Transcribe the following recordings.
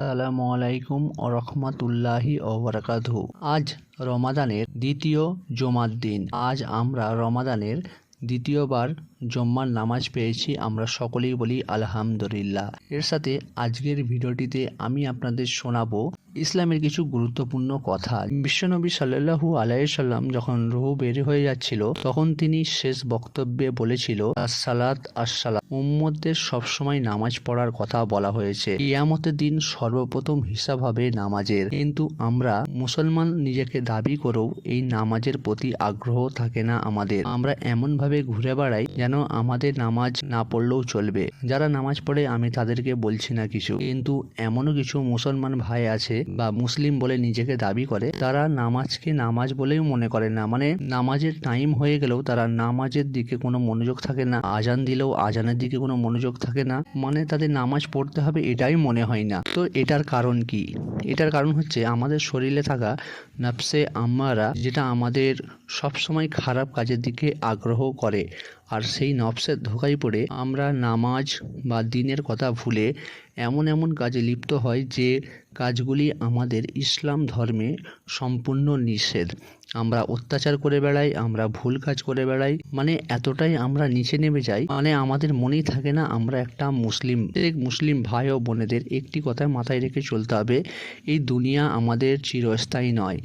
আসসালামু আলাইকুম ও রহমতুল্লাহি ও বারাকাতুহু। আজ রমাদানের দ্বিতীয় জুমার দিন। আজ আমরা রমাদানের দ্বিতীয়বার জুম্মার নামাজ পেয়েছি। আমরা সকলেই বলি আলহামদুলিল্লাহ। এর সাথে আজকের ভিডিওটিতে আমি আপনাদের শোনাবো ইসলামের কিছু গুরুত্বপূর্ণ কথা। বিশ্বনবী সাল্লাল্লাহু আলাইহি সাল্লাম যখন রূহ বের হয়ে যাচ্ছিল, তখন তিনি শেষ বক্তব্যে বলেছিল, আসসালাত আসসালাম। উম্মতদের সবসময় নামাজ পড়ার কথা বলা হয়েছে। কিয়ামতের দিন সর্বপ্রথম হিসাব হবে নামাজের। কিন্তু আমরা মুসলমান নিজেকে দাবি করেও এই নামাজের প্রতি আগ্রহ থাকে না আমাদের। আমরা এমন ভাবে ঘুরে বেড়াই যেন আমাদের নামাজ না পড়লেও চলবে। যারা নামাজ পড়ে আমি তাদেরকে বলছি না কিছু, কিন্তু এমনও কিছু মুসলমান ভাই আছে বা মুসলিম বলে নিজেকে দাবি করে, তারা নামাজকে নামাজ বলেই মনে করে না। মানে নামাজের টাইম হয়ে গেলেও তারা নামাজের দিকে কোনো মনোযোগ থাকে না, আজান দিলেও আজানের দিকে কোনো মনোযোগ থাকে না। মানে তাদের নামাজ পড়তে হবে এটাই মনে হয় না। তো এটার কারণ কি? এটার কারণ হচ্ছে আমাদের শরীরে থাকা নফসে আম্মারা, যেটা আমাদের সবসময় খারাপ কাজের দিকে আগ্রহ করে। আর সেই নফসের ধোঁকায় পড়ে আমরা নামাজ বা দ্বীনের কথা ভুলে এমন এমন কাজে লিপ্ত হয় যে কাজগুলি আমাদের ইসলাম ধর্মে সম্পূর্ণ নিষেধ। আমরা অত্যাচার করে বেড়াই, আমরা ভুল কাজ করে বেড়াই। মানে এতটাই আমরা নিচে নেমে যাই, মানে আমাদের মনেই থাকে না আমরা একটা মুসলিম। মুসলিম ভাই ও বোনেদের একটি কথা মাথায় রেখে চলতে হবে, এই দুনিয়া আমাদের চিরস্থায়ী নয়,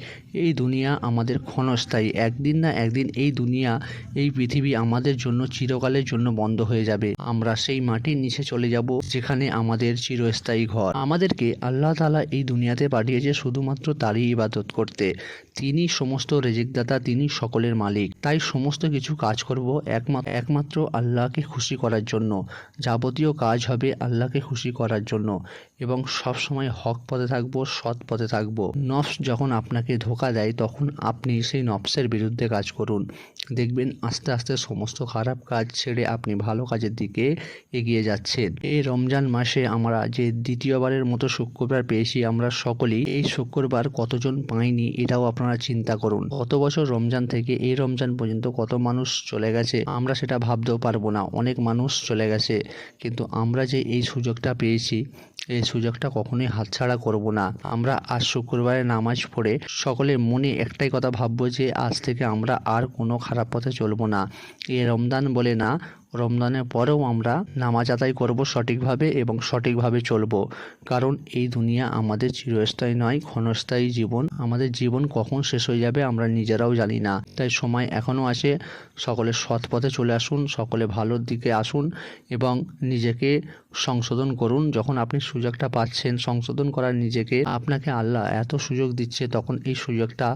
এই দুনিয়া আমাদের ক্ষণস্থায়ী। একদিন না একদিন এই দুনিয়া, এই পৃথিবী আমাদের জন্য চিরকালের জন্য বন্ধ হয়ে যাবে। আমরা সেই মাটির নিচে চলে যাব যেখানে আমাদের চিরস্থায়ী ঘর। আমাদেরকে আল্লাহ তাআলা এই দুনিয়াতে পাঠিয়েছে শুধুমাত্র তারই ইবাদত করতে। তিনি সমস্ত রিজিকদাতা, তিনি সকলের মালিক। তাই সমস্ত কিছু কাজ করব একমাত্র আল্লাহকে খুশি করার জন্য। যাবতীয় কাজ হবে আল্লাহকে খুশি করার জন্য এবং সব সময় হক পথে থাকবো, সৎ পথে থাকবো। নফস যখন আপনাকে ধোঁকা দেয়, তখন আপনি সেই নফসের বিরুদ্ধে কাজ করুন। দেখবেন আস্তে আস্তে সমস্ত খারাপ কাজ ছেড়ে আপনি ভালো কাজের দিকে এগিয়ে যাচ্ছেন। এই রমজান মাসে আমরা যে দ্বিতীয়বারের মতো শুক্রবার পেয়েছি, আমরা সকলেই এই শুক্রবার কতজন পাইনি এটাও আপনারা চিন্তা করুন। গত বছর রমজান থেকে এই রমজান পর্যন্ত কত মানুষ চলে গেছে আমরা সেটা ভাবতেও পারবো না। অনেক মানুষ চলে গেছে, কিন্তু আমরা যে এই সুযোগটা পেয়েছি, এই সুযোগটা কখনোই হাতছাড়া করব না। আমরা আজ শুক্রবারে নামাজ পড়ে সকলে মনে একটাই কথা ভাববো যে আজ থেকে আমরা আর কোনো খারাপ পথে চলবো না। এই রমজান বলে না, রমজানের পরেও আমরা নামাজ আদায় করব সঠিকভাবে এবং সঠিকভাবে চলব। কারণ এই দুনিয়া আমাদের চিরস্থায়ী নয়, ক্ষণস্থায়ী জীবন। আমাদের জীবন কখন শেষ হয়ে যাবে আমরা নিজেরাও জানি না। তাই সময় এখনও আছে, সকলে সৎ পথে চলে আসুন, সকলে ভালোর দিকে আসুন এবং নিজেকে সংশোধন করুন। যখন আপনি সুযোগটা পাচ্ছেন সংশোধন করার নিজেকে, আপনাকে আল্লাহ এত সুযোগ দিচ্ছে, তখন এই সুযোগটা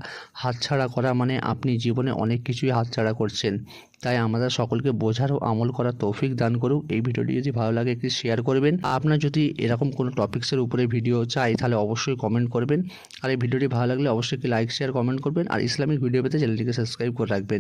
হাতছাড়া করা মানে আপনি জীবনে অনেক কিছুই হাতছাড়া করছেন। তাই আমাদের সকলকে বোঝার ও আমল করার তৌফিক দান করুক। এই ভিডিওটি যদি ভালো লাগে একটি শেয়ার করবেন। আপনার যদি এরকম কোনো টপিক্সের উপরে ভিডিও চাই তাহলে অবশ্যই কমেন্ট করবেন। আর এই ভিডিওটি ভালো লাগলে অবশ্যই লাইক শেয়ার কমেন্ট করবেন। আর ইসলামিক ভিডিও পেতে চ্যানেলটিকে সাবস্ক্রাইব করে রাখবেন।